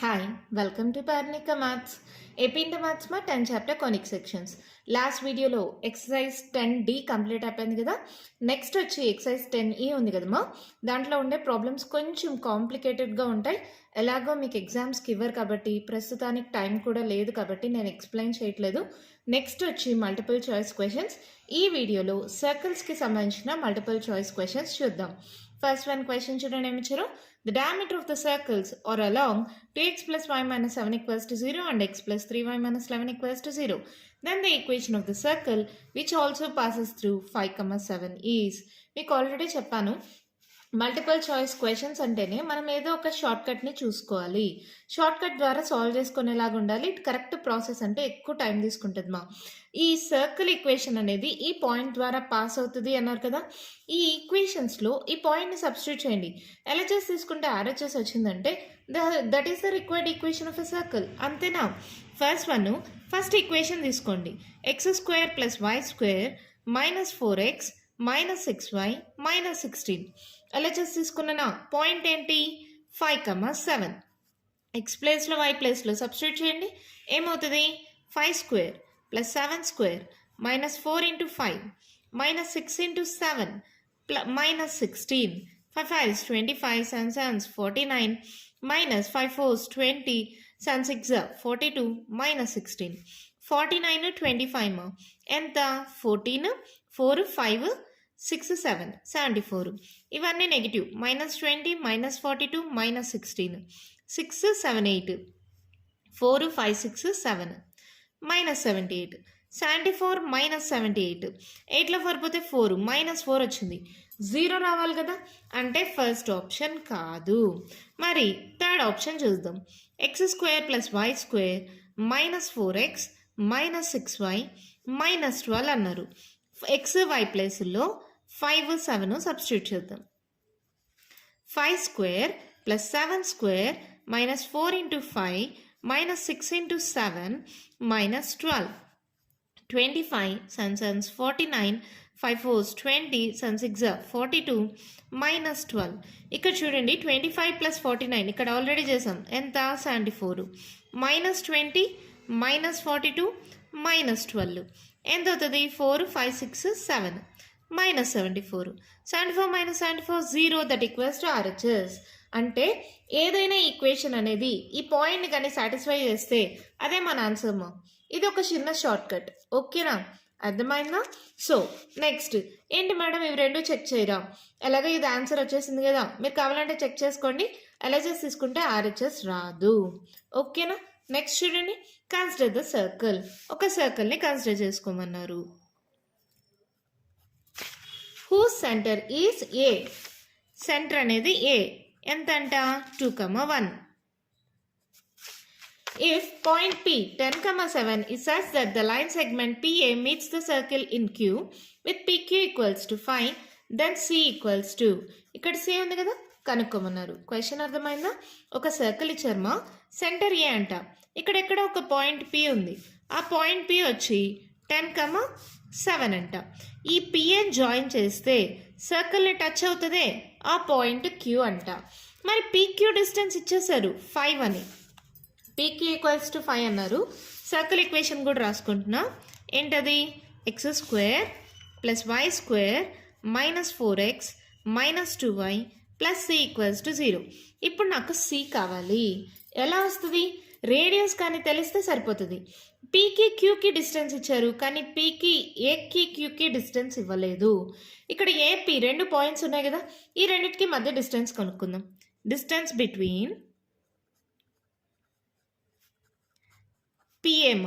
Hi, welcome to Parnika Maths. AP Inter Maths మా 10 chapter conic sections. Last వీడియోలో exercise 10D complete అయిపోయింది కదా. Next వచ్చి exercise 10E ఉంది కదమ్మా. దాంట్లో ఉండే ప్రాబ్లమ్స్ కొంచెం కాంప్లికేటెడ్గా ఉంటాయి. ఎలాగో మీకు ఎగ్జామ్స్కి ఇవ్వరు కాబట్టి ప్రస్తుతానికి టైం కూడా లేదు కాబట్టి నేను ఎక్స్ప్లెయిన్ చేయట్లేదు. నెక్స్ట్ వచ్చి మల్టిపుల్ చాయిస్ క్వశ్చన్స్. ఈ వీడియోలో సర్కిల్స్కి సంబంధించిన మల్టిపుల్ చాయిస్ క్వశ్చన్స్ చూద్దాం. ఫస్ట్ వన్ క్వశ్చన్ చూడండి ఏమి ఇచ్చారు. The diameter of the circles are along 2x plus y minus 7 equals to 0 and x plus 3y minus 11 equals to 0. Then the equation of the circle which also passes through 5, 7 is. మీకు already చెప్పాను multiple choice questions అంటేనే మనం ఏదో ఒక short కట్ని చూసుకోవాలి. Short cut ద్వారా solve చేసుకునేలాగా ఉండాలి. ఇట్ కరెక్ట్ ప్రాసెస్ అంటే ఎక్కువ టైం తీసుకుంటుంది మా. ఈ సర్కిల్ ఈక్వేషన్ అనేది ఈ పాయింట్ ద్వారా పాస్ అవుతుంది అన్నారు కదా. ఈ ఈక్వేషన్స్లో ఈ పాయింట్ని సబ్స్టిట్యూట్ చేయండి. ఎల్హెచ్ఎస్ తీసుకుంటే ఆర్హెచ్ఎస్ వచ్చిందంటే that is the required equation of a circle. అంతేనా? ఫస్ట్ ఈక్వేషన్ తీసుకోండి. X square plus y square minus 4x minus 6y minus 16. LHS తీసుకున్న పాయింట్ ఏంటి? 5, 7. ఎక్స్ ప్లేస్లో వై ప్లేస్లో సబ్స్టిట్యూట్ చేయండి. ఏమవుతుంది? 5 square plus 7 square minus 4 into 5 minus 6 into 7 minus 16. 5 5s 25, 7 7s 49 minus 5 4s 20, 7 6 42 minus 16. 49 25 ఎంత? 14 4 5 6 7 74. ఇవన్నీ negative. Minus 20 minus 42 minus 16 6 7 8 4 5 6 7 minus 78. 74 minus 78. 8లో 4 పోతే 4 minus 4 వచ్చింది. 0 రావాలి కదా, అంటే ఫస్ట్ ఆప్షన్ కాదు. మరి థర్డ్ ఆప్షన్ చూద్దాం. X square plus y square minus 4x minus 6y minus 12 అన్నారు. ఎక్స్ వై ప్లేస్లో 5 7 సబ్స్టిట్యూట్ చేద్దాం. 5 square plus 7 square minus 4 into 5 minus 6 into 7 minus 12. 25 7 7s 49 5 4s 20 7 6 42 minus 12. ఇక్కడ చూడండి 25 ప్లస్ 49 ఇక్కడ ఆల్రెడీ చేసాం. ఎంత? 74 మైనస్ 20 మైనస్ 42 మైనస్ 12 ఎంత అవుతుంది? 4 5 6 7 minus 74. 74 minus 74 0. That equals to RHS. అంటే ఏదైనా ఈక్వేషన్ అనేది ఈ పాయింట్ని కానీ సాటిస్ఫై చేస్తే అదే మన ఆన్సర్ మా. ఇది ఒక చిన్న షార్ట్ కట్. ఓకేనా? అర్థమైందా? సో నెక్స్ట్ ఏంటి మేడం ఇవి రెండు చెక్ చేయరా? ఎలాగో ఇది ఆన్సర్ వచ్చేసింది కదా, మీరు కావాలంటే చెక్ చేసుకోండి. ఎల్హెచ్ఎస్ తీసుకుంటే ఆర్హెచ్ఎస్ రాదు. ఓకేనా? నెక్స్ట్ చూడండి. Consider the circle. ఒక సర్కిల్ని కన్సిడర్ చేసుకోమన్నారు. Whose centre is A. Centre అనేది ఏ. ఎంత అంట? 2, 1. If point P 10, 7 is such that the line segment PA meets the circle in Q with PQ equals to 5, then C equals to. ఇక్కడ C ఉంది కదా, కనుక్కోమన్నారు. క్వశ్చన్ అర్థమైందా? ఒక circle ఇచ్చారమ్మా, centre ఏ అంట. ఇక్కడెక్కడ ఒక పాయింట్ P ఉంది. ఆ పాయింట్ P వచ్చి 10, 7 అంట. ఈ పిఎన్ జాయిన్ చేస్తే సర్కిల్ని టచ్ అవుతుంది. ఆ పాయింట్ Q అంట. మరి PQ డిస్టెన్స్ ఇచ్చేసారు 5 అని. PQ ఈక్వల్స్ టు 5 అన్నారు. సర్కిల్ ఈక్వేషన్ కూడా రాసుకుంటున్నా. ఏంటది? X square plus y square minus 4x minus 2y plus C equals to 0. ఇప్పుడు నాకు C కావాలి. ఎలా వస్తుంది? రేడియస్ కానీ తెలిస్తే సరిపోతుంది. పీకి క్యూకి డిస్టెన్స్ ఇచ్చారు, కానీ పీకి ఏకి క్యూకి డిస్టెన్స్ ఇవ్వలేదు. ఇక్కడ ఏపీ 2 పాయింట్స్ ఉన్నాయి కదా, ఈ రెండింటికి మధ్య డిస్టెన్స్ కనుక్కుందాం. డిస్టెన్స్ బిట్వీన్ పిఎం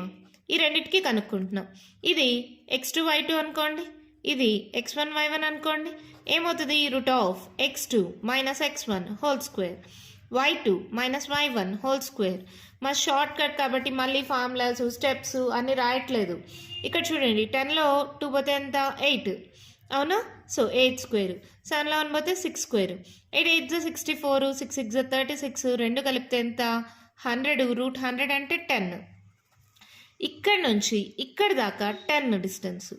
ఈ రెండింటికి కనుక్కుంటున్నాం. ఇది x2 y2 అనుకోండి, ఇది x1 y1 అనుకోండి. ఏమవుతుంది? Root of x2 minus x1 whole square y2 minus y1 whole square. మా షార్ట్ కట్ కాబట్టి మళ్ళీ ఫార్ములాస్ స్టెప్స్ అన్నీ రాయట్లేదు. ఇక్కడ చూడండి 10లో 2 పోతే ఎంత? 8 అవునా? So 8 square. 7లో 1 పోతే 6 స్క్వేర్. 8 8 64 6 6 36 రెండు కలిపితే ఎంత? 100. రూట్ 100 అంటే 10. ఇక్కడ నుంచి ఇక్కడ దాకా 10 డిస్టెన్స్.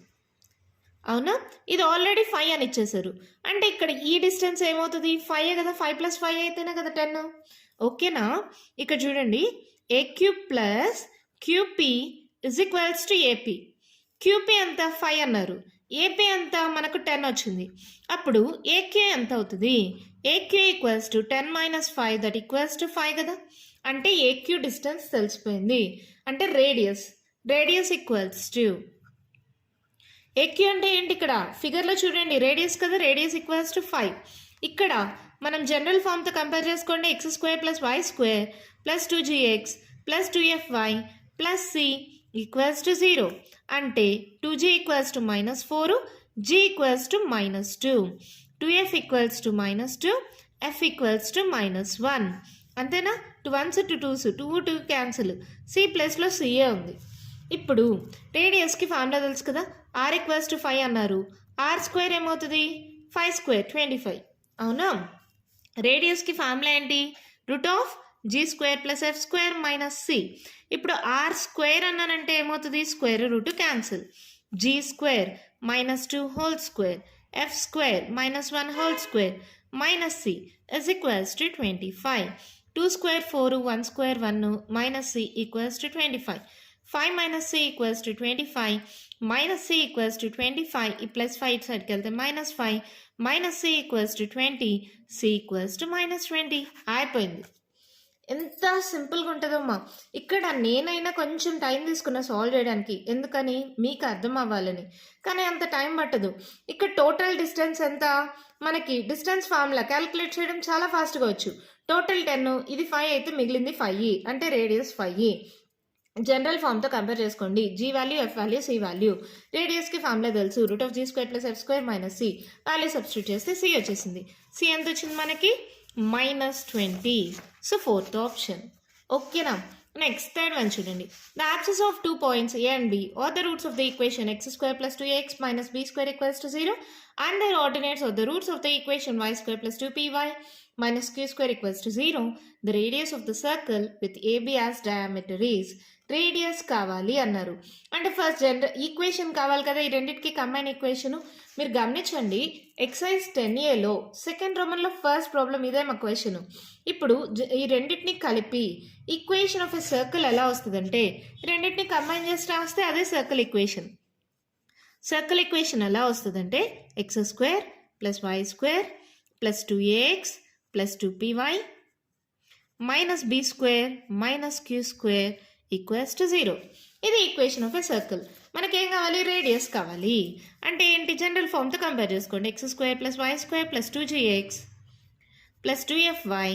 అవునా? ఇది ఆల్రెడీ 5 అని ఇచ్చేసారు. అంటే ఇక్కడ ఈ డిస్టెన్స్ ఏమవుతుంది? 5 కదా, 5 + 5 అయితేనే కదా 10. ఓకేనా? ఇక్కడ చూడండి, A cube plus QP is equals to AP. QP ఎంత 5 అన్నారు, ఏపీ ఎంత మనకు 10 వచ్చింది. అప్పుడు ఏక్యూ ఎంత అవుతుంది? AQ equals to 10 minus 5 that equals to 5 కదా. అంటే ఏక్యూ డిస్టెన్స్ తెలిసిపోయింది. అంటే రేడియస్ ఈక్వల్స్ టు ఏక్యూ అంటే ఏంటి? ఇక్కడ ఫిగర్లో చూడండి, రేడియస్ కదా, రేడియస్ ఈక్వల్స్ టు 5. ఇక్కడ మనం జనరల్ ఫామ్తో కంపేర్ చేసుకోండి. x² plus y² plus 2gx plus 2fy plus c equals to 0. అంటే 2g equals to -4, g equals to -2, 2f equals to -2, f equals to -1. అంతేనా? 2 1s 2 2s 2 క్యాన్సిల్, c ప్లస్లో CA ఉంది. ఇప్పుడు రేడియస్కి formula తెలుసు కదా, r equals to 5 అన్నారు. r² ఏమవుతుంది? 5² 25. అవునా? రేడియస్కి ఫార్ములా ఏంటి? √g² plus f² minus c. ఇప్పుడు r² అన్నానంటే ఏమవుతుంది? Square root cancel, g² -2 whole square f² -1 whole square minus c is equals to 25. 2 square 4, 1 square 1 minus c equals to 25. 5 minus c equals to 25 minus c equals to 25. ఈ plus 5 ఇటు సైడ్కి వెళ్తే -5 minus c equals to 20, c equals to -20. అయిపోయింది. ఎంత సింపుల్గా ఉంటుందమ్మా. ఇక్కడ నేనైనా కొంచెం టైం తీసుకున్నా సాల్వ్ చేయడానికి, ఎందుకని? మీకు అర్థం అవ్వాలని. కానీ అంత టైం పట్టదు. ఇక్కడ టోటల్ డిస్టెన్స్ ఎంత? మనకి డిస్టెన్స్ ఫార్ములా క్యాలిక్యులేట్ చేయడం చాలా ఫాస్ట్గా వచ్చు. టోటల్ 10, ఇది 5 అయితే మిగిలింది 5, అంటే రేడియస్ 5. జనరల్ ఫామ్తో కంపేర్ చేసుకోండి. G value, F value, C value. రేడియస్కి ఫార్ములా తెలుసు, √g² plus f² minus c. Value substitute చేస్తే c వచ్చేసింది. c ఎంత వచ్చింది మనకి? -20. So 4th option. ఓకేనా? నెక్స్ట్ థర్డ్ వన్ చూడండి. The axis of 2 points a and b or the roots of the equation x² plus 2x minus b² equals to 0 and their ordinates or the roots of the equation y² plus 2py minus q² equals to 0. The radius of the circle with AB as diameter is. Radius కావాలి అన్నారు. అంటే first general equation కావాలి కదా, ఈ రెండింటికి combine equation. మీరు గమనించండి, excise 10Aలో సెకండ్ రోమన్లో ఫస్ట్ ప్రాబ్లం ఇదే మా క్వశ్చన్. ఇప్పుడు ఈ రెండింటిని కలిపి ఈక్వేషన్ ఆఫ్ ఎ సర్కిల్ ఎలా వస్తుందంటే, రెండింటిని కంబైన్ చేసి రాస్తే అదే సర్కిల్ ఈక్వేషన్. సర్కిల్ ఈక్వేషన్ ఎలా వస్తుందంటే x² plus y² plus 2ax plus 2py minus b² minus q² equals to 0. ఇది ఈక్వేషన్ ఆఫ్ ఎ సర్కిల్. మనకేం కావాలి? రేడియస్ కావాలి. అంటే ఏంటి? జనరల్ ఫామ్తో కంపేర్ చేసుకోండి. x² plus y² plus 2gx plus 2fy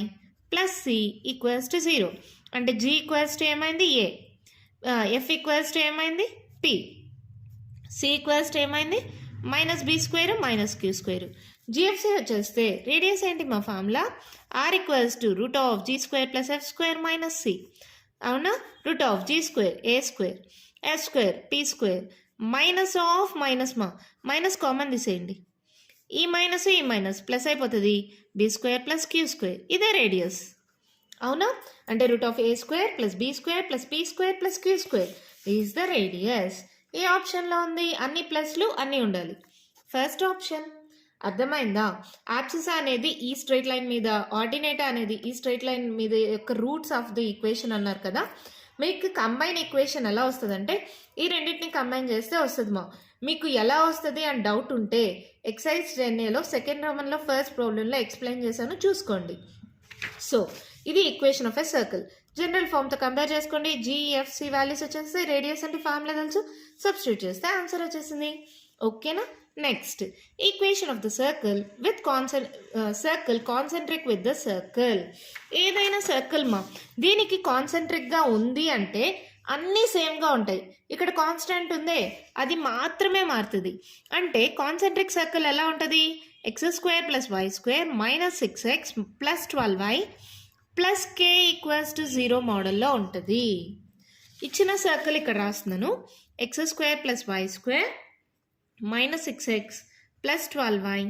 plus c equals to 0. అంటే g equals to ఏమైంది? a, f ఈక్వల్స్ టు ఏమైంది? p, c ఈక్వల్స్ టు ఏమైంది? -b² minus q². జిఎఫ్సి వచ్చేస్తే రేడియస్ ఏంటి మా formula? r equals to √g² plus f² minus c. అవునా? √g² a² f² p² minus of minus common తీసేయండి. ఈ minus plus అయిపోతుంది, b² plus q². ఇదే radius. అవునా? అంటే √a² plus b² plus p² plus q² is the radius. ఏ ఆప్షన్లో ఉంది? అన్ని ప్లస్లు అన్నీ ఉండాలి. First option. అర్థమైందా? యాప్సిస్ అనేది ఈ స్ట్రైట్ లైన్ మీద, ఆర్డినేటా అనేది ఈ స్ట్రైట్ లైన్ మీద యొక్క రూట్స్ ఆఫ్ ది ఈక్వేషన్ అన్నారు కదా. మీకు కంబైన్ ఈక్వేషన్ ఎలా వస్తుందంటే, ఈ రెండింటిని కంబైన్ చేస్తే వస్తుంది. మీకు ఎలా వస్తుంది అని డౌట్ ఉంటే ఎక్సైజ్ 10Aలో సెకండ్ రోమన్లో ఫస్ట్ ప్రాబ్లంలో ఎక్స్ప్లెయిన్ చేశాను, చూసుకోండి. సో ఇది equation of a circle. General ఫామ్తో కంపేర్ చేసుకోండి. జిఎఫ్సి వాల్యూస్ వచ్చేస్తే రేడియస్ అంటే ఫార్ములా తెలుసు, సబ్స్టిట్యూట్ చేస్తే ఆన్సర్ వచ్చేసింది. ఓకేనా? Next, equation of the circle with circle concentric with the circle. ఏదైనా సర్కిల్ దీనికి కాన్సెంట్రిక్గా ఉంది అంటే అన్నీ సేమ్గా ఉంటాయి. ఇక్కడ కాన్స్టెంట్ ఉందే, అది మాత్రమే మారుతుంది. అంటే కాన్సెంట్రిక్ సర్కిల్ ఎలా ఉంటుంది? x² plus y² minus 6x plus 12y plus k equals to 0 మోడల్లో ఉంటుంది. ఇచ్చిన సర్కిల్ ఇక్కడ రాస్తున్నాను. x² plus y² minus 6x plus 12y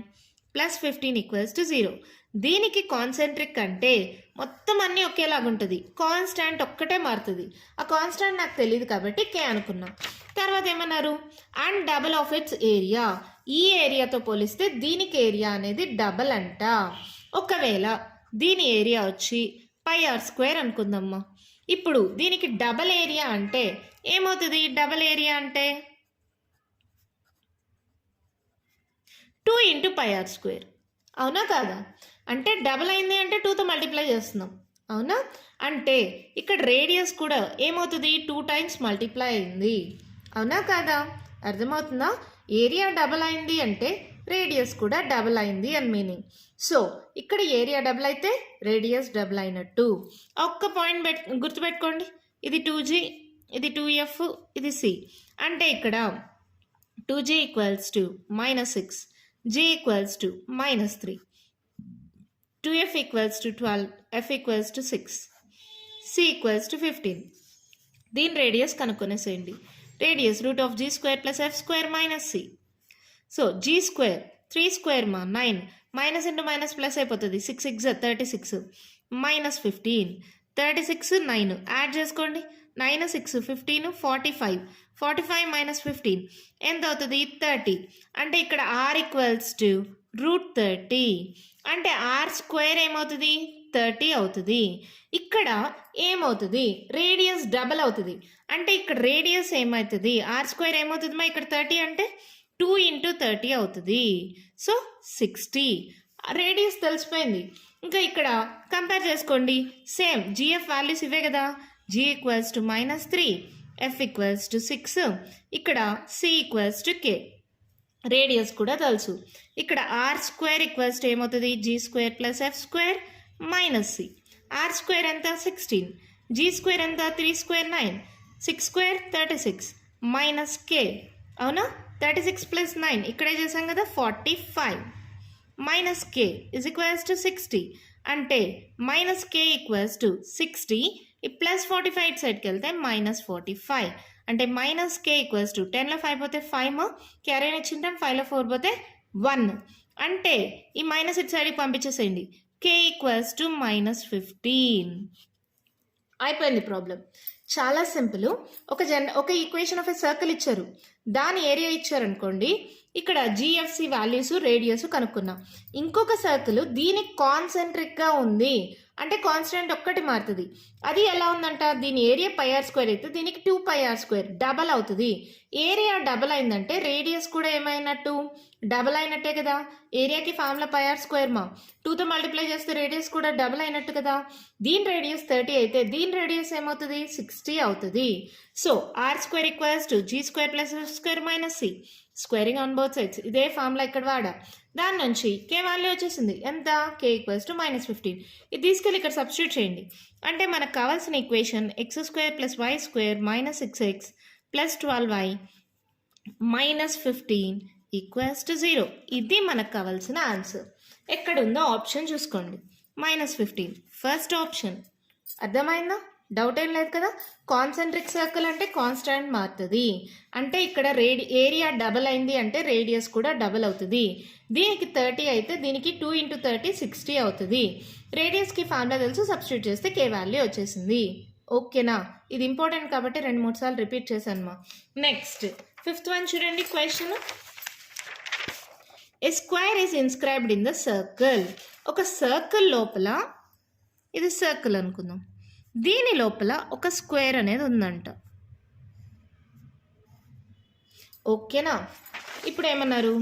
plus 15 equals to 0. దీనికి కాన్సెంట్రిక్ అంటే మొత్తం అన్నీ ఒకేలాగా ఉంటుంది, కాన్స్టాంట్ ఒక్కటే మారుతుంది. ఆ కాన్స్టాంట్ నాకు తెలియదు కాబట్టి k అనుకున్నా. తర్వాత ఏమన్నారు? And double of its area. ఈ ఏరియాతో పోలిస్తే దీనికి ఏరియా అనేది డబల్ అంట. ఒకవేళ దీని ఏరియా వచ్చి పై ఆర్ స్క్వేర్ అనుకుందామ్మా. ఇప్పుడు దీనికి డబల్ ఏరియా అంటే ఏమవుతుంది? డబల్ ఏరియా అంటే 2 ఇంటూ పై ఆర్ స్క్వేర్, అవునా కాదా? అంటే డబల్ అయింది అంటే 2తో మల్టిప్లై చేస్తున్నాం, అవునా? అంటే ఇక్కడ రేడియస్ కూడా ఏమవుతుంది? 2 టైమ్స్ మల్టిప్లై అయింది, అవునా కాదా? అర్థమవుతుందా? ఏరియా డబల్ అయింది అంటే రేడియస్ కూడా డబల్ అయింది అని మీనింగ్. సో ఇక్కడ ఏరియా డబల్ అయితే రేడియస్ డబల్ అయినట్టు. ఒక్క పాయింట్ గుర్తుపెట్టుకోండి, ఇది 2G, ఇది 2F, ఇది C. అంటే ఇక్కడ 2G equals to -6, G equals to -3, 2F equals to 12, F equals to 6, C equals to 15. దీని రేడియస్ కనుక్కొనేసేయండి. Radius √G² + F² - C. So G square 3 square 9, minus into minus plus అయిపోతుంది. 6 6 36 -15, 36 9 add చేసుకోండి. 9 6 15 45, 45 - 15 ఎంత అవుతుంది? 30. అంటే ఇక్కడ R ఈక్వల్స్ టు √30. అంటే R square ఏమవుతుంది? 30 అవుతుంది. ఇక్కడ ఏమవుతుంది? రేడియస్ డబల్ అవుతుంది. అంటే ఇక్కడ రేడియస్ ఏమవుతుంది? ఆర్ స్క్వేర్ ఏమవుతుంది? ఇక్కడ 30 అంటే 2 ఇంటూ 30 అవుతుంది. సో 60. రేడియస్ తెలిసిపోయింది. ఇంకా ఇక్కడ కంపేర్ చేసుకోండి. సేమ్ జిఎఫ్ వాల్యూస్ ఇవే కదా. G equals to -3, F equals to 6, ఇక్కడ C equals to K. Radius కూడా తెలుసు. ఇక్కడ ఆర్ స్క్వేర్ ఈక్వల్స్ టు ఏమవుతుంది? G² + F² - C. Are square ఎంత? 16, G స్క్వేర్ ఎంత? 3 స్క్వేర్ 9, 6 స్క్వేర్ 36 -K, అవునా? 36 + 9 ఇక్కడే చేసాం కదా, 45 -K ఇజ్ ఈక్వల్స్ టు 60. అంటే -K ఈక్వల్స్ టు 60, +45 ఇటు సైడ్కి వెళ్తే -45. అంటే -K ఈక్వల్స్ టు 10లో 5 పోతే 5, క్యారీ ఇచ్చింటాం, 5లో 4 పోతే 1. అంటే ఈ మైనస్ ఇటు సైడ్కి పంపించేసేయండి. K equals to -15. అయిపోయింది ప్రాబ్లం. చాలా సింపుల్. ఒక ఈక్వేషన్ ఆఫ్ ఎ సర్కిల్ ఇచ్చారు, దాని ఏరియా ఇచ్చారనుకోండి. ఇక్కడ జిఎఫ్సి వాల్యూస్ రేడియస్ కనుక్కున్నాం. ఇంకొక సర్కిల్ దీనికి కాన్సెంట్రిక్గా ఉంది అంటే కాన్స్టెంట్ ఒక్కటి మారుతుంది. అది ఎలా ఉందంట? దీని ఏరియా πr² అయితే దీనికి 2πr² డబల్ అవుతుంది. ఏరియా డబల్ అయిందంటే రేడియస్ కూడా ఏమైనట్టు? డబల్ అయినట్టే కదా. ఏరియాకి ఫార్ములా πr² మా 2తో మల్టిప్లై చేస్తే రేడియస్ కూడా డబల్ అయినట్టు కదా. దీని రేడియస్ 30 అయితే దీని రేడియస్ ఏమవుతుంది? 60 అవుతుంది. So r² equals to G² + F² - C. Squaring on both sides. ఇదే ఫార్ములా ఇక్కడ వాడా. దాని నుంచి K వాల్యూ వచ్చేసింది ఎంత? K equals to -15. ఇది తీసుకెళ్ళి ఇక్కడ సబ్స్టిట్యూట్ చేయండి. అంటే మనకు కావాల్సిన equation x² + y² - 6x + 12y - 15 equals to 0. ఇది మనకు కావాల్సిన ఆన్సర్. ఎక్కడుందో ఆప్షన్ చూసుకోండి. -15 ఫస్ట్ ఆప్షన్. అర్థమైందా? డౌట్ ఏం లేదు కదా. కాన్సెంట్రిక్ సర్కిల్ అంటే కాన్స్టాంట్ మారుతుంది. అంటే ఇక్కడ ఏరియా డబల్ అయింది అంటే రేడియస్ కూడా డబల్ అవుతుంది. దీనికి 30 అయితే దీనికి 2 × 30 60 అవుతుంది. రేడియస్కి ఫార్ములా తెలుసు, సబ్స్టిట్యూట్ చేస్తే K వాల్యూ వచ్చేసింది. ఓకేనా? ఇది ఇంపార్టెంట్ కాబట్టి 2-3 సార్లు రిపీట్ చేశాను మా. నెక్స్ట్ 5th వన్ చూడండి. Question, A square is inscribed in the circle. ఒక సర్కిల్ లోపల, ఇది సర్కిల్ అనుకుందాం, దీని లోపల ఒక స్క్వేర్ అనేది ఉందంట. ఓకేనా? ఇప్పుడు ఏమన్నారు?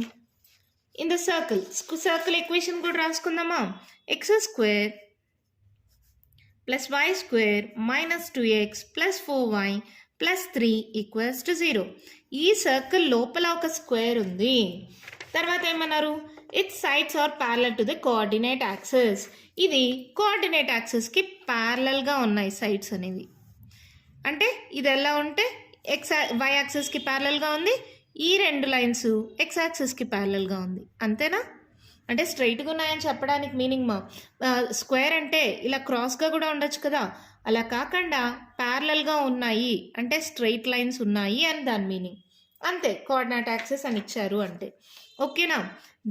In the circle, circle equation కూడా రాసుకుందామా. x² + y² - 2x + 4y + 3 equals to 0. ఈ సర్కిల్ లోపల ఒక స్క్వేర్ ఉంది. తర్వాత ఏమన్నారు? Its sides are parallel to the coordinate axis. ఇది కోఆర్డినేట్ యాక్సిస్కి ప్యారలల్గా ఉన్నాయి సైడ్స్ అనేవి. అంటే ఇది ఎలా ఉంటే y యాక్సిస్కి ప్యారలల్గా ఉంది, ఈ 2 లైన్స్ x యాక్సిస్కి ప్యారలల్గా ఉంది. అంతేనా? అంటే స్ట్రైట్గా ఉన్నాయని చెప్పడానికి మీనింగ్ మా. స్క్వేర్ అంటే ఇలా క్రాస్గా కూడా ఉండొచ్చు కదా. అలా కాకుండా ప్యారలల్గా ఉన్నాయి అంటే స్ట్రైట్ లైన్స్ ఉన్నాయి అని దాని మీనింగ్. అంతే, కోఆర్డినేట్ యాక్సిస్ అని ఇచ్చారు అంటే. ఓకేనా?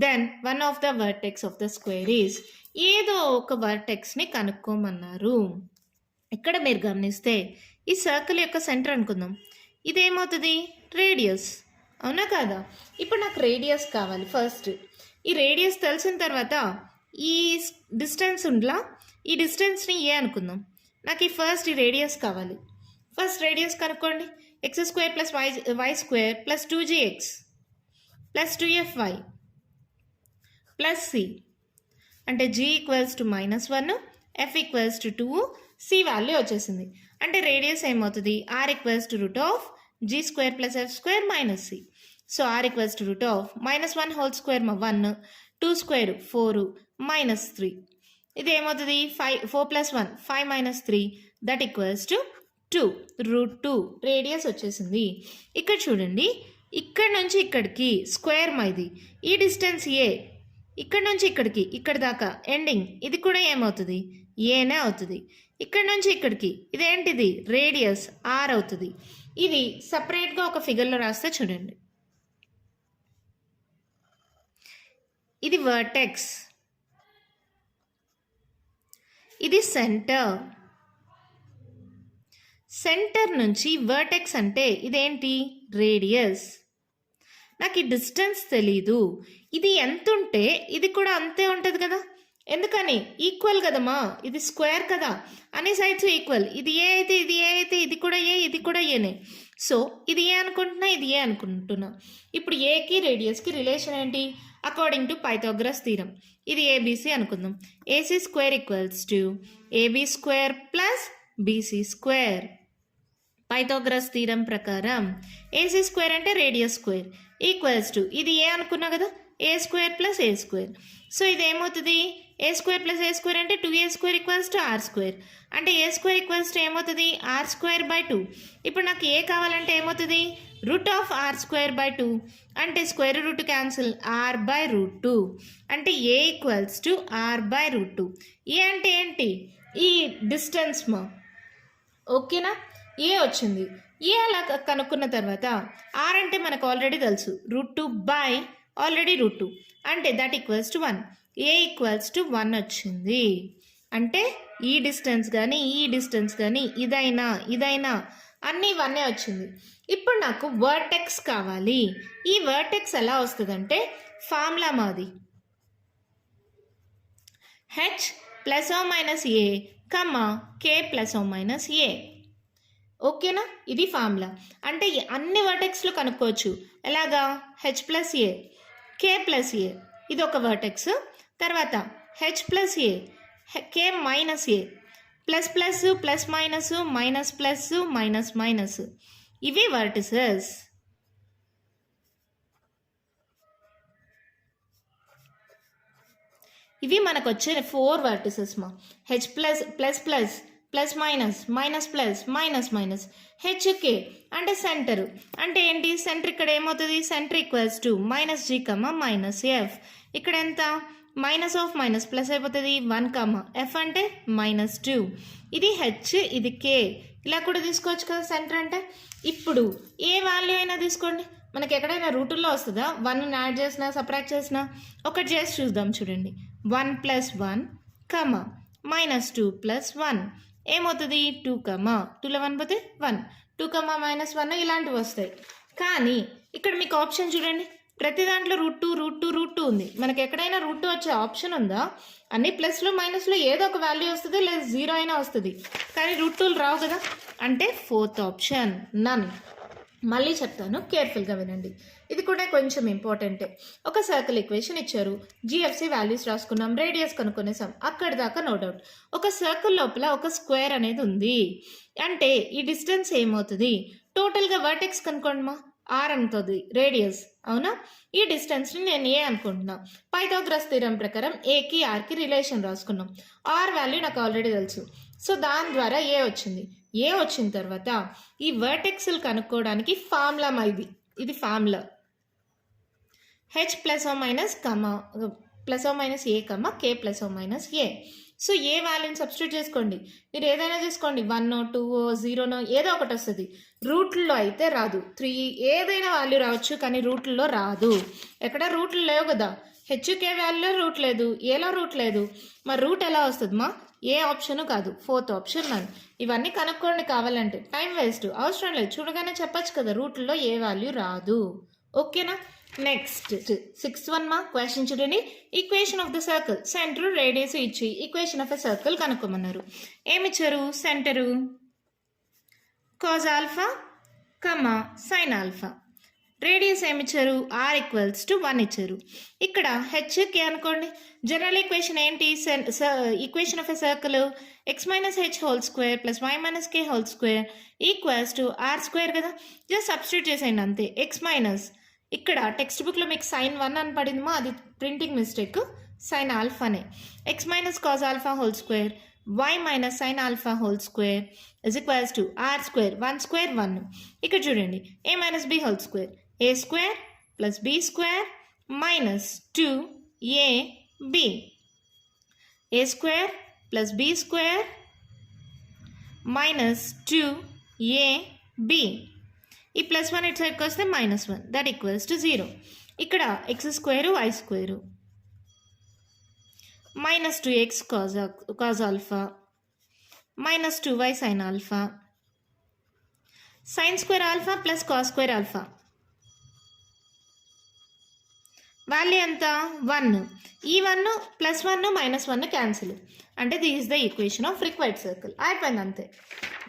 Then one of the vertex of the square is, ఏదో ఒక వర్టెక్స్ని కనుక్కోమన్నారు. ఇక్కడ మీరు గమనిస్తే ఈ సర్కిల్ యొక్క సెంటర్ అనుకుందాం. ఇదేమవుతుంది? రేడియస్, అవునా కాదా? ఇప్పుడు నాకు రేడియస్ కావాలి. ఫస్ట్ ఈ రేడియస్ తెలిసిన తర్వాత ఈ డిస్టెన్స్ ఉండలా, ఈ డిస్టెన్స్ని ఏ అనుకుందాం. నాకు ఈ ఫస్ట్ ఈ రేడియస్ కావాలి. ఫస్ట్ రేడియస్ కనుక్కోండి. X square plus y square plus 2gx plus 2fy plus C అంటే g equals to -1, f equals to 2, C value వచ్చేసింది. అంటే రేడియస్ ఏమవుతుంది, r equals to root of g square plus f square minus C. So r equals to root of -1 whole square 1, 2 square 4 minus 3. ఇది ఏమవుతుంది 4 plus 1 5 minus 3 that equals to 2 route 2 radius వచ్చేసింది. ఇక్కడ చూడండి, ఇక్కడ నుంచి ఇక్కడికి స్క్వేర్ మైది, ఈ డిస్టెన్స్ ఏ, ఇక్కడ నుంచి ఇక్కడికి ఇక్కడ దాకా ఎండింగ్, ఇది కూడా ఏమవుతుంది ఏనే అవుతుంది. ఇక్కడ నుంచి ఇక్కడికి ఇదేంటిది రేడియస్ ఆర్ అవుతుంది. ఇది సపరేట్గా ఒక ఫిగర్లో రాస్తే చూడండి. ఇది వర్టెక్స్, ఇది సెంటర్. సెంటర్ నుంచి వర్టెక్స్ అంటే ఇదేంటి రేడియస్. నాకు ఈ డిస్టెన్స్ తెలీదు, ఇది ఎంత ఉంటే ఇది కూడా అంతే ఉంటుంది కదా. ఎందుకని ఈక్వల్ కదమ్మా, ఇది స్క్వేర్ కదా, అన్ని సైడ్స్ ఈక్వల్. ఇది ఏ అయితే ఇది ఏ అయితే ఇది కూడా ఏ, ఇది కూడా ఏనే. సో ఇది ఏ అనుకుంటున్నా, ఇది ఏ అనుకుంటున్నా. ఇప్పుడు ఏకి రేడియస్కి రిలేషన్ ఏంటి అకార్డింగ్ టు పైథాగరస్ థీరం. ఇది ఏబీసీ అనుకుందాం. AC square equals to AB square plus BC square. Pythagoras theorem ప్రకారం ఏసీ స్క్వేర్ అంటే రేడియస్ స్క్వేర్ ఈక్వల్స్ టు ఇది ఏ అనుకున్నా కదా, A square plus A square. So ఇది ఏమవుతుంది A square plus A square అంటే 2a square equals to r square. అంటే A square equals to ఏమవుతుంది ఆర్ స్క్వేర్ బై 2. ఇప్పుడు నాకు ఏ కావాలంటే ఏమవుతుంది root of R square by 2 అంటే square root cancel R by root 2 అంటే A equals to R by root 2. A అంటే ఏంటి ఈ డిస్టెన్స్ మా, ఓకేనా. ఏ వచ్చింది. ఏ అలా కనుక్కున్న తర్వాత ఆర్ అంటే మనకు ఆల్రెడీ తెలుసు రూట్ 2 బై ఆల్రెడీ రూట్ 2 అంటే that equals to 1. A equals to 1 వచ్చింది. అంటే ఈ డిస్టెన్స్ కానీ ఈ డిస్టెన్స్ కానీ ఇదైనా ఇదైనా అన్నీ 1 వచ్చింది. ఇప్పుడు నాకు వర్టెక్స్ కావాలి. ఈ వర్టెక్స్ ఎలా వస్తుందంటే ఫార్ములా మాది H plus O minus A comma K plus O minus A. ఓకేనా, ఇది ఫార్ములా. అంటే అన్ని వర్టెక్స్లు కనుక్కోవచ్చు. ఎలాగా H plus A K plus A, ఇది ఒక వర్టెక్స్. తర్వాత H plus A K minus A, plus plus plus minus minus plus minus minus, ఇవి వర్టిసెస్. ఇవి మనకు వచ్చే 4 వర్టిసెస్ మా. H plus plus plus plus minus minus plus minus minus హెచ్కే అంటే సెంటర్. అంటే ఏంటి సెంటర్ ఇక్కడ ఏమవుతుంది centre equals to minus G comma minus F. ఇక్కడ ఎంత మైనస్ ఆఫ్ మైనస్ ప్లస్ అయిపోతుంది 1 కమా ఎఫ్ అంటే -2. ఇది హెచ్ ఇది కే, ఇలా కూడా తీసుకోవచ్చు కదా సెంటర్ అంటే. ఇప్పుడు ఏ వాల్యూ అయినా తీసుకోండి, మనకి ఎక్కడైనా రూటుల్లో వస్తుందా 1 యాడ్ చేసినా సబ్ట్రాక్ట్ చేసినా. ఒకటి చేసి చూద్దాం చూడండి. 1 + 1 కమా -2 + 1 ఏమవుతుంది 2 కమా 2లో 1 పోతే 1, 2 కమా -1 ఇలాంటివి వస్తాయి. కానీ ఇక్కడ మీకు ఆప్షన్ చూడండి, ప్రతి దాంట్లో √2 ఉంది. మనకి ఎక్కడైనా √2 వచ్చే ఆప్షన్ ఉందా? అన్ని ప్లస్లో మైనస్లో ఏదో ఒక వాల్యూ వస్తుంది, లేదా 0 అయినా వస్తుంది. కానీ √2 రావు కదా. అంటే 4th ఆప్షన్ నన్. మళ్ళీ చెప్తాను, కేర్ఫుల్గా వినండి. ఇది కూడా కొంచెం ఇంపార్టెంటే. ఒక సర్కిల్ ఈక్వేషన్ ఇచ్చారు, జిఎఫ్సి వాల్యూస్ రాసుకున్నాం, రేడియస్ కనుక్కొనేసాం, అక్కడి దాకా నో డౌట్. ఒక సర్కిల్ లోపల ఒక స్క్వేర్ అనేది ఉంది అంటే ఈ డిస్టెన్స్ ఏమవుతుంది టోటల్గా వర్టెక్స్ కనుక్కోండి ఆర్ అనుతుంది రేడియస్, అవునా. ఈ డిస్టెన్స్ని నేను ఏ అనుకుంటున్నా. పైథాగరస్ థీరం ప్రకారం ఏకి ఆర్కి రిలేషన్ రాసుకున్నాం. ఆర్ వాల్యూ నాకు ఆల్రెడీ తెలుసు, సో దాని ద్వారా ఏ వచ్చింది. ఏ వచ్చిన తర్వాత ఈ వర్టెక్స్లు కనుక్కోవడానికి ఫార్ములా ఇది formula H plus O minus A comma K plus O minus A. So ఏ వాల్యూని సబ్స్టిట్యూట్ చేసుకోండి, మీరు ఏదైనా చేసుకోండి, 1 2 0 ఏదో ఒకటి వస్తుంది. రూట్లో అయితే రాదు, 3 ఏదైనా వాల్యూ రావచ్చు, కానీ రూట్లో రాదు. ఎక్కడ రూట్లు లేవు కదా, హెచ్కే వాల్యూలో రూట్ లేదు, ఏలో రూట్ లేదు, మరి రూట్ ఎలా వస్తుంది మా? ఏ ఆప్షన్ కాదు, 4th ఆప్షన్ నన్. ఇవన్నీ కనుక్కోండి కావాలంటే, టైం వేస్ట్ అవసరం లేదు, చూడగానే చెప్పచ్చు కదా రూట్లో ఏ వాల్యూ రాదు. ఓకేనా. నెక్స్ట్ 6th వన్ మా క్వశ్చన్ చూడండి. Equation of the circle, centre, radius ఇచ్చి ఈక్వేషన్ ఆఫ్ ఎ సర్కిల్ కనుక్కోమన్నారు. ఏమిచ్చారు? Centre cos alpha comma sine alpha, radius ఏమిచ్చారు? r = 1 ఇచ్చారు. ఇక్కడ హెచ్కి అనుకోండి, జనరల్ ఈక్వేషన్ ఏంటి? Equation of a circle x - h² + y - k² = r² కదా. జస్ట్ సబ్స్టిట్యూట్ చేసేయండి అంతే. ఇక్కడ టెక్స్ట్ బుక్లో మీకు sin 1 అని పడిందిమో అది printing mistake, sin ఆల్ఫానే. x - cos α² y - sin α² = r², 1² 1. ఇక్కడ చూడండి, a - b² a² + b² - 2ab, a² + b² - 2ab. ఈ +1 ఇటు సైడ్కి వస్తే -1, దట్ ఈక్వల్స్ టు 0. ఇక్కడ x² y² -2x cos alpha -2y sin alpha sin² alpha + cos² alpha value ఎంత? 1. ఈ 1 +1 -1 cancel, అంటే this is the equation of required circle. అయిపోయింది అంతే.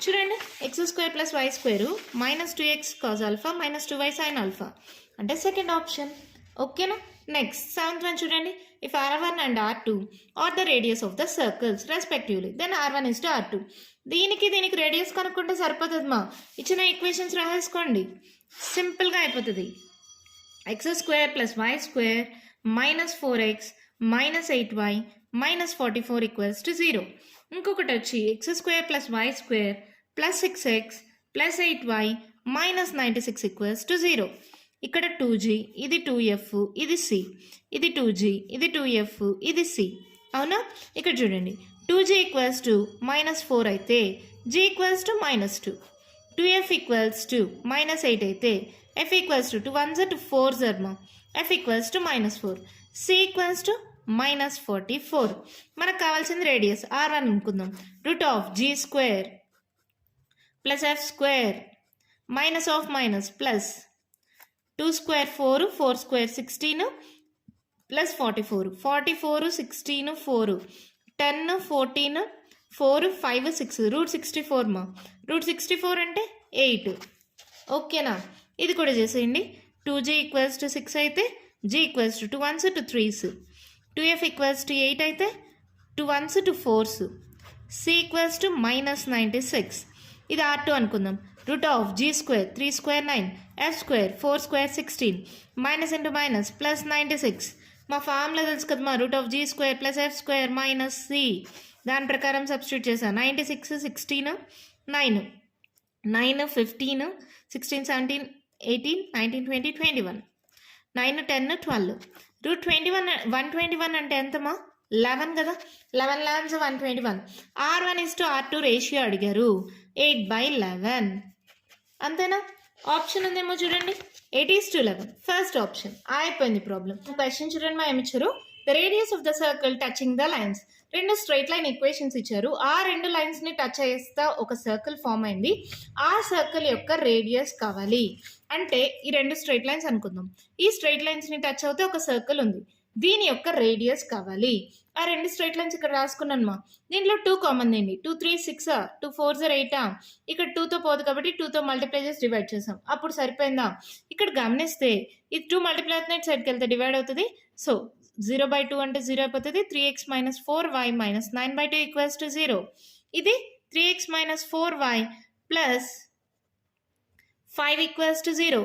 చూడండి, x² + y² -2x cos alpha -2y sin alpha, అంటే second option. ఓకేనా. Next 7th one చూడండి. If r1 and r2 are the radius of the circles respectively, then r1 = r2. దీనికి radius కనుక్కుంటే సరిపోతుంది మా. ఇచ్చిన ఈక్వేషన్స్ రాసేసుకోండి, సింపుల్గా అయిపోతుంది. x² + y² -4x -8y -44 = 0. ఇంకొకటి వచ్చి x² + y² + 6x + 8y -96 = 0. ఇక్కడ 2g, ఇది 2f, ఇది c, ఇది 2g, ఇది 2f, ఇది c. అవునా. ఇక్కడ చూడండి, 2g = -4 అయితే g = -2, 2f = -8 అయితే f = 2 1s 2 4s f = -4, c = -44. మనకు కావాల్సింది రేడియస్ r1 అనుకుందాం. √g² + f² -of +2² 4 4² 16 +44 44 16 4 10 14 4 5 6 √64 మా. √64 అంటే 8. ఓకేనా. ఇది కూడా చేసేయండి. 2g = 6 అయితే g = 2 1s 2 3s, 2f = 8 అయితే 2 1s 2 4s, c = -96. ఇది r2 అనుకుందాం. √g² 3² 9 f² 4² 16 -× -+96. మా ఫార్ములా తెలుసు కదా మా, √g² + f² - c. దాని ప్రకారం సబ్స్టిట్యూట్ చేశాను. 96 16 9 9 15 16 17 18 19 20 21 9 10 12. √21 121 అంటే ఎంతమా? 11 కదా. 11 11s 121. r1 = r2 రేషియో అడిగారు, 8/11. అంతేనా. ఆప్షన్ ఉందేమో చూడండి, 8:11. First option. అయిపోయింది ప్రాబ్లం. క్వశ్చన్ చూడండి మా, ఏమిచ్చారు? The radius of the circle touching the lines. 2 straight line equations ఇచ్చారు. ఆ 2 లైన్స్ని టచ్ చేస్తా ఒక సర్కిల్ ఫామ్ అయింది. ఆ సర్కిల్ యొక్క రేడియస్ కావాలి. అంటే ఈ 2 స్ట్రైట్ లైన్స్ అనుకుందాం. ఈ స్ట్రైట్ లైన్స్ని టచ్ అవుతే ఒక సర్కిల్ ఉంది, దీని యొక్క రేడియస్ కావాలి. ఆ 2 స్ట్రైట్ లైన్స్ ఇక్కడ రాసుకున్నాను మా. దీంట్లో 2 కామన్ అండి. 2 3 6 2 4 8. ఇక్కడ 2తో పోదు కాబట్టి 2తో మల్టిప్లై చేసి డివైడ్ చేసాం, అప్పుడు సరిపోయిందా? ఇక్కడ గమనిస్తే ఇది 2 మల్టిప్లై అవుతుంది, సైడ్కి వెళ్తే డివైడ్ అవుతుంది. సో 0/2 అంటే 0 అయిపోతుంది. 3x - 4y - 9/2 = 0. ఇది 3x - 4y + 5 = 0.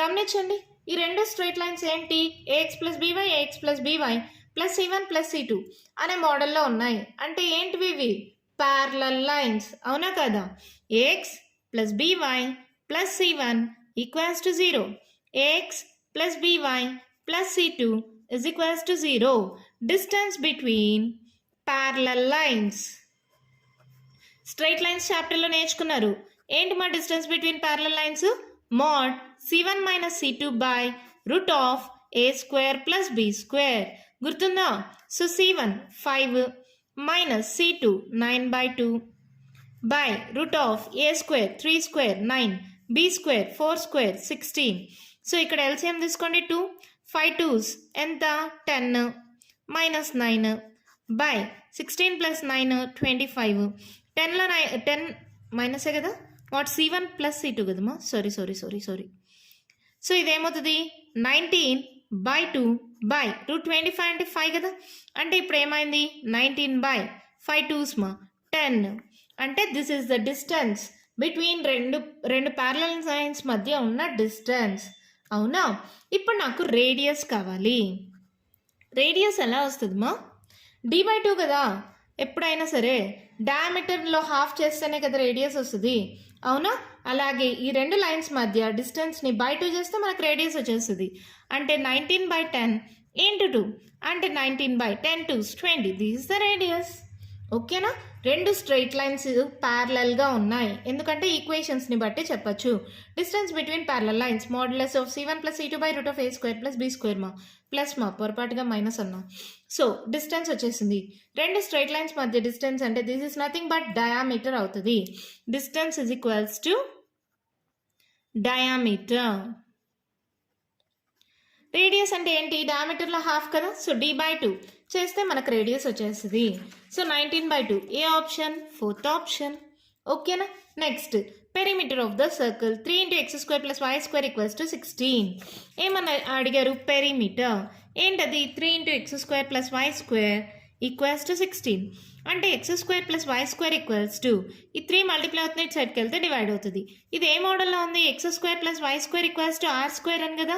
గమనించండి, ఈ 2 స్ట్రైట్ లైన్స్ ఏంటి? ax + by ax + by + c1 + c2 అనే మోడల్లో ఉన్నాయి. అంటే ఏంటివి ఇవి? Parallel lines. అవునా కదా. ax + by + c1 = 0, ax + by + c2 = 0. Distance between parallel lines. Straight lines చాప్టర్లో నేర్చుకున్నారు. ఏంటి మా distance between parallel lines? mod c1 - c2 √a² + b². గుర్తుందా? So c1 5 -c2 9/2 √a² 3² 9 b² 4² 16 so ఇక్కడ ఎల్సిఎం తీసుకోండి 2, 5 2s ఎంత 10 మైనస్ 9 బై 16 ప్లస్ 9 25 10లో 10 మైనసే కదా what C1 plus C2 కదమ్మా సారీ సో ఇదేమవుతుంది 19/2 బై రూట్ 25 అంటే 5 కదా అంటే ఇప్పుడు ఏమైంది 19 బై 5 2s మా 10 అంటే this is the distance between రెండు ప్యారలల్ లైన్స్ మధ్య ఉన్న డిస్టెన్స్ అవునా ఇప్పుడు నాకు రేడియస్ కావాలి రేడియస్ ఎలా వస్తుంది మా d/2 కదా ఎప్పుడైనా సరే డయామీటర్లో హాఫ్ చేస్తేనే కదా రేడియస్ వస్తుంది అవునా అలాగే ఈ రెండు లైన్స్ మధ్య డిస్టెన్స్ని బై 2 చేస్తే మనకు రేడియస్ వచ్చేస్తుంది అంటే 19/10 ఇంటూ 2 అంటే 19/10 2 20 దిస్ ఇస్ ద రేడియస్ ఓకేనా రెండు స్ట్రైట్ లైన్స్ ప్యారలల్గా ఉన్నాయి ఎందుకంటే ఈక్వేషన్స్ని బట్టి చెప్పచ్చు distance between parallel lines modulus of C1 plus C2 by root of A² plus B² plus పొరపాటుగా మైనస్ అన్నా సో డిస్టెన్స్ వచ్చేసింది రెండు స్ట్రైట్ లైన్స్ మధ్య డిస్టెన్స్ అంటే this is nothing but diameter అవుతుంది distance is equals to diameter radius అంటే ఏంటి డయామీటర్లో half కదా సో d/2 చేస్తే మనకు రేడియస్ వచ్చేస్తుంది సో 19/2 ఏ ఆప్షన్ ఫోర్త్ ఆప్షన్ ఓకేనా next perimeter of the circle 3 × x² + y² = 16 ఏమన్నా అడిగారు పెరిమీటర్ ఏంటది 3 × x² + y² = 16 అంటే x² + y² ఈ 3 మల్టిప్లై అవుతుంది ఇటు సైడ్కి వెళ్తే డివైడ్ అవుతుంది ఇది ఏ మోడల్లో ఉంది x² + y² = r² అని కదా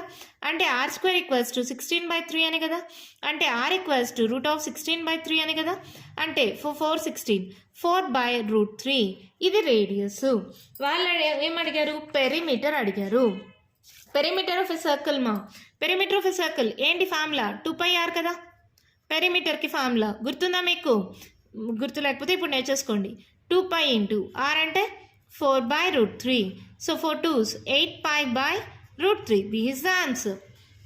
అంటే r² = 16/3 అని కదా అంటే r √16/3 అని కదా అంటే 416 4/√3 ఇది రేడియస్ వాళ్ళు ఏమడిగారు పెరిమీటర్ అడిగారు పెరిమీటర్ ఆఫ్ ఎ సర్కిల్ మా పెరిమీటర్ ఆఫ్ ఎ సర్కిల్ ఏంటి ఫార్ములా 2πr కదా పెరిమీటర్కి ఫార్ములా గుర్తుందా మీకు గుర్తు లేకపోతే ఇప్పుడు నేర్చేసుకోండి 2π × r అంటే 4/√3 so 4 2s 8π/√3 this is the answer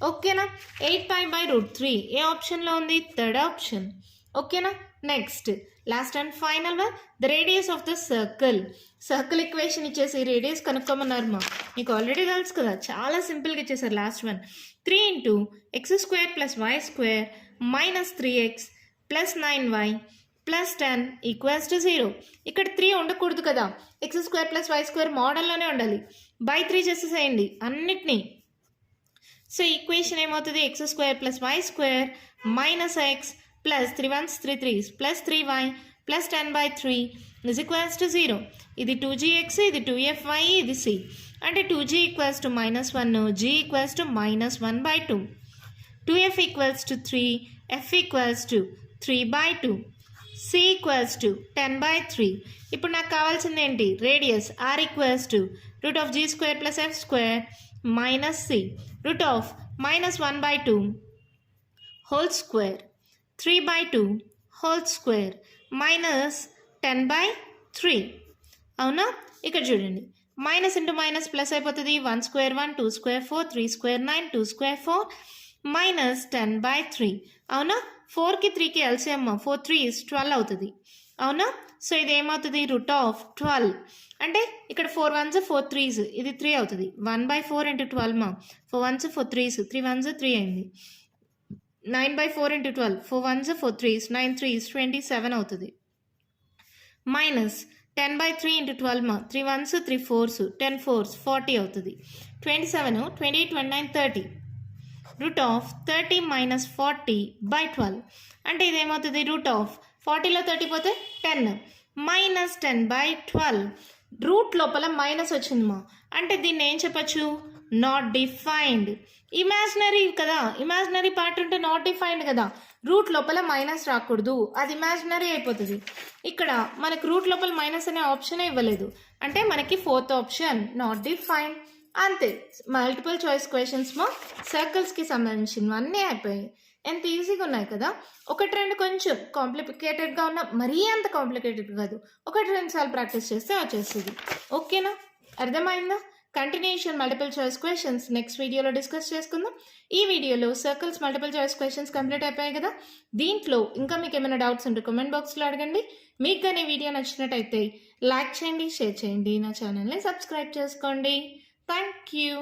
ఓకేనా 8π/√3 ఏ ఆప్షన్లో ఉంది థర్డ్ ఆప్షన్ ఓకేనా next last and final one the radius of the circle equation ఇచ్చేసి రేడియస్ కనుక్కోమన్నారు మా మీకు ఆల్రెడీ తెలుసు కదా చాలా సింపుల్గా ఇచ్చేసారు last one 3 × x² + y² - 3x + 9y + 10 = 0 ఇక్కడ 3 ఉండకూడదు కదా x² + y² మోడల్లోనే ఉండాలి బై 3 చేసేసేయండి అన్నిటినీ సో ఈక్వేషన్ ఏమవుతుంది x² + y² - x + 3 1s 3 3s + 3y + 10/3 = 0 ఇది 2gx ఇది 2fy ఇది c అంటే 2g = -1 g = -1/2 2f = 3 f = 3/2 c = 10/3 ఇప్పుడు నాకు కావాల్సింది ఏంటి radius r = √g² + f² - c √(-1/2) whole square 3/2 whole square -10/3 అవునా ఇక్కడ చూడండి మైనస్ ఇంటూ మైనస్ ప్లస్ అయిపోతుంది 1 square 1 2 square 4 3 square 9 2 square 4 -10/3 అవునా 4కి 3కి ఎల్సిఎం 4 3 is 12 అవుతుంది అవునా సో ఇది ఏమవుతుంది √12 అంటే ఇక్కడ 4 1s 4 3s ఇది 3 అవుతుంది 1/4 × 12 మా 4 1s 4 3s 3 1s 3 అయింది 9/4 × 12 4 1s 4 3s 9 3s 27 అవుతుంది మైనస్ 10/3 × 12 మా 3 1s 3 4s 10 4s 40 అవుతుంది 27 28 29 30 √30 - 40/12 అంటే ఇదేమవుతుంది √40లో 30 పోతే 10 -10/12 రూట్ లోపల మైనస్ వచ్చింది మా అంటే దీన్ని ఏం చెప్పచ్చు నాట్ డిఫైన్డ్ ఇమాజినరీ కదా ఇమాజినరీ పార్ట్ ఉంటే నాట్ డిఫైన్డ్ కదా రూట్ లోపల మైనస్ రాకూడదు అది ఇమాజినరీ అయిపోతుంది ఇక్కడ మనకు రూట్ లోపల మైనస్ అనే ఆప్షనే ఇవ్వలేదు అంటే మనకి ఫోర్త్ ఆప్షన్ నాట్ డిఫైన్డ్ అంతే మల్టిపుల్ చాయిస్ క్వశ్చన్స్ మా సర్కిల్స్కి సంబంధించినవన్నీ అయిపోయాయి ఎంత ఈజీగా ఉన్నాయి కదా ఒకటి రెండు కొంచెం కాంప్లికేటెడ్గా ఉన్న మరీ అంత కాంప్లికేటెడ్ కాదు ఒకటి రెండు సార్లు ప్రాక్టీస్ చేస్తే వచ్చేస్తుంది ఓకేనా అర్థమైందా continuation multiple choice questions next వీడియోలో డిస్కస్ చేసుకుందాం ఈ వీడియోలో circles multiple choice questions complete అయిపోయాయి కదా దీంట్లో ఇంకా మీకు ఏమైనా డౌట్స్ ఉంటే కామెంట్ బాక్స్లో అడగండి మీకు కానీ వీడియో నచ్చినట్టయితే లైక్ చేయండి షేర్ చేయండి నా ఛానల్ని సబ్స్క్రైబ్ చేసుకోండి థ్యాంక్ యూ